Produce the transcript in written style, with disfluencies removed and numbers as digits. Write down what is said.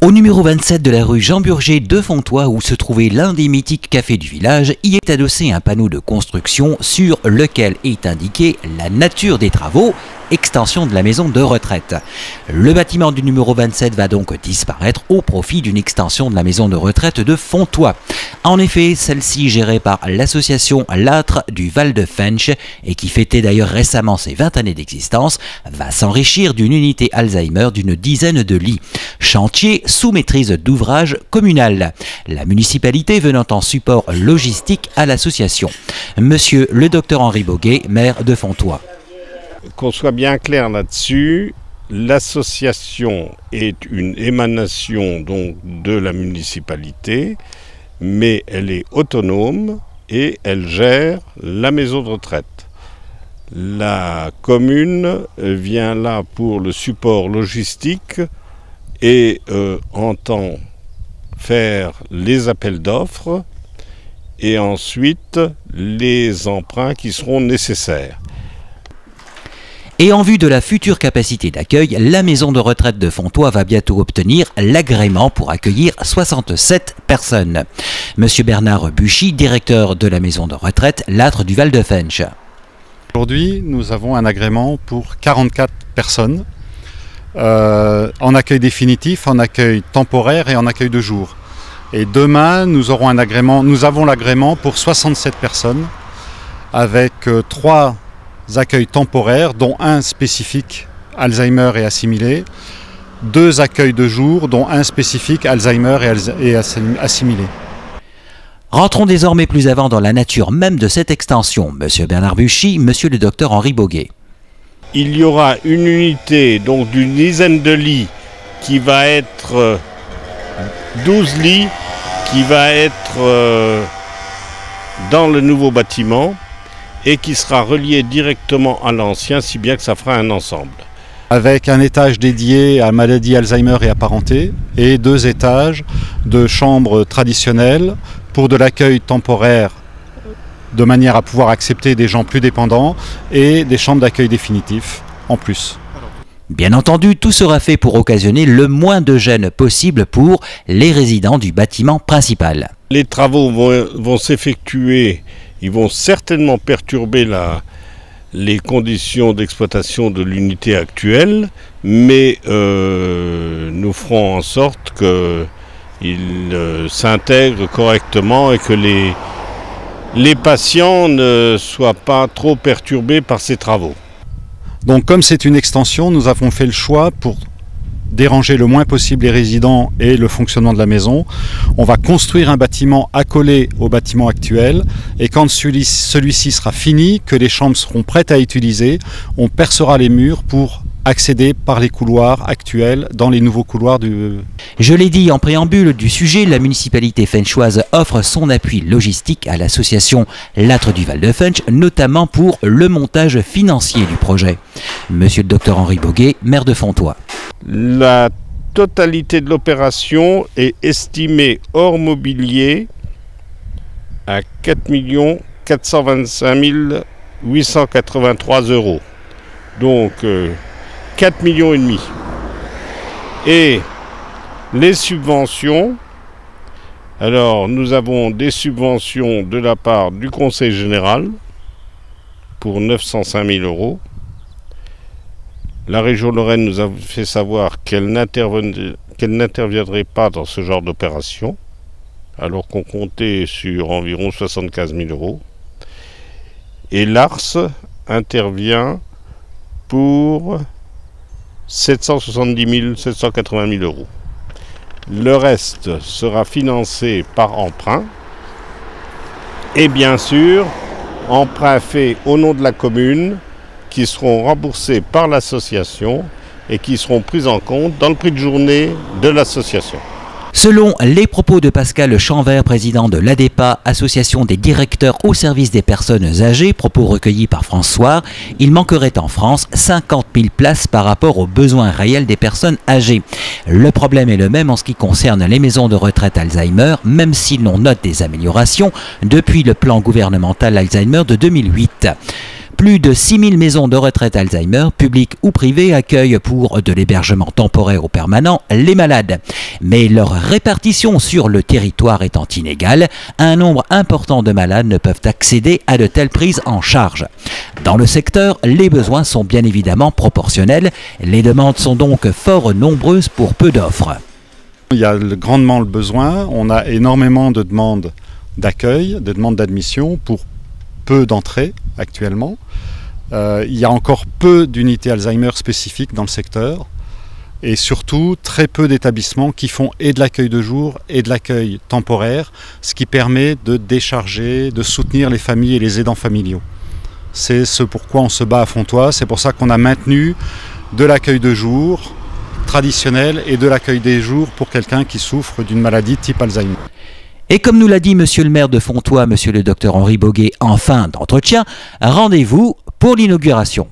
Au numéro 27 de la rue Jean Burger de Fontoy, où se trouvait l'un des mythiques cafés du village, y est adossé un panneau de construction sur lequel est indiqué la nature des travaux, extension de la maison de retraite. Le bâtiment du numéro 27 va donc disparaître au profit d'une extension de la maison de retraite de Fontoy. En effet, celle-ci, gérée par l'association L'Âtre du Val de Fensch et qui fêtait d'ailleurs récemment ses 20 années d'existence, va s'enrichir d'une unité Alzheimer d'une dizaine de lits. Chantier sous maîtrise d'ouvrage communal. La municipalité venant en support logistique à l'association. Monsieur le docteur Henri Boguet, maire de Fontoy. Qu'on soit bien clair là-dessus, l'association est une émanation donc de la municipalité, mais elle est autonome et elle gère la maison de retraite. La commune vient là pour le support logistique et entend faire les appels d'offres et ensuite les emprunts qui seront nécessaires. Et en vue de la future capacité d'accueil, la maison de retraite de Fontoy va bientôt obtenir l'agrément pour accueillir 67 personnes. Monsieur Bernard Buchy, directeur de la maison de retraite L'Âtre du Val de Fensch. Aujourd'hui, nous avons un agrément pour 44 personnes, en accueil définitif, en accueil temporaire et en accueil de jour. Et demain, nous avons l'agrément pour 67 personnes, avec 3 accueils temporaires, dont un spécifique Alzheimer et assimilé, 2 accueils de jour, dont un spécifique Alzheimer et assimilé. Rentrons désormais plus avant dans la nature même de cette extension. Monsieur Bernard Buchy, monsieur le docteur Henri Boguet. Il y aura une unité donc d'une dizaine de lits qui va être 12 lits qui va être dans le nouveau bâtiment et qui sera relié directement à l'ancien, si bien que ça fera un ensemble. Avec un étage dédié à maladie Alzheimer et apparentée et 2 étages de chambres traditionnelles pour de l'accueil temporaire de manière à pouvoir accepter des gens plus dépendants et des chambres d'accueil définitif en plus. Bien entendu, tout sera fait pour occasionner le moins de gêne possible pour les résidents du bâtiment principal. Les travaux vont s'effectuer. Ils vont certainement perturber les conditions d'exploitation de l'unité actuelle, mais nous ferons en sorte qu'ils s'intègrent correctement et que les patients ne soient pas trop perturbés par ces travaux. Donc comme c'est une extension, nous avons fait le choix pour déranger le moins possible les résidents et le fonctionnement de la maison. On va construire un bâtiment accolé au bâtiment actuel et quand celui-ci sera fini, que les chambres seront prêtes à utiliser, on percera les murs pour accéder par les couloirs actuels dans les nouveaux couloirs du... Je l'ai dit en préambule du sujet, la municipalité fenchoise offre son appui logistique à l'association L'Âtre du Val de Fensch, notamment pour le montage financier du projet. Monsieur le docteur Henri Boguet, maire de Fontoy. La totalité de l'opération est estimée hors mobilier à 4 425 883 €. Donc 4,5 millions. Et les subventions, alors nous avons des subventions de la part du Conseil général pour 905 000 €. La région Lorraine nous a fait savoir qu'elle n'interviendrait pas dans ce genre d'opération, alors qu'on comptait sur environ 75 000 €. Et l'ARS intervient pour 770 780 000 €. Le reste sera financé par emprunt. Et bien sûr, emprunt fait au nom de la commune, qui seront remboursés par l'association et qui seront pris en compte dans le prix de journée de l'association. Selon les propos de Pascal Chanvert, président de l'ADEPA, association des directeurs au service des personnes âgées, propos recueillis par François, il manquerait en France 50 000 places par rapport aux besoins réels des personnes âgées. Le problème est le même en ce qui concerne les maisons de retraite Alzheimer, même si l'on note des améliorations depuis le plan gouvernemental Alzheimer de 2008. Plus de 6000 maisons de retraite Alzheimer, publiques ou privées, accueillent pour de l'hébergement temporaire ou permanent les malades. Mais leur répartition sur le territoire étant inégale, un nombre important de malades ne peuvent accéder à de telles prises en charge. Dans le secteur, les besoins sont bien évidemment proportionnels. Les demandes sont donc fort nombreuses pour peu d'offres. Il y a grandement le besoin. On a énormément de demandes d'accueil, de demandes d'admission pour peu d'entrées actuellement. Il y a encore peu d'unités Alzheimer spécifiques dans le secteur et surtout très peu d'établissements qui font et de l'accueil de jour et de l'accueil temporaire, ce qui permet de décharger, de soutenir les familles et les aidants familiaux. C'est ce pourquoi on se bat à Fontoy, c'est pour ça qu'on a maintenu de l'accueil de jour traditionnel et de l'accueil des jours pour quelqu'un qui souffre d'une maladie type Alzheimer. Et comme nous l'a dit monsieur le maire de Fontoy, monsieur le docteur Henri Boguet, en fin d'entretien, rendez-vous pour l'inauguration.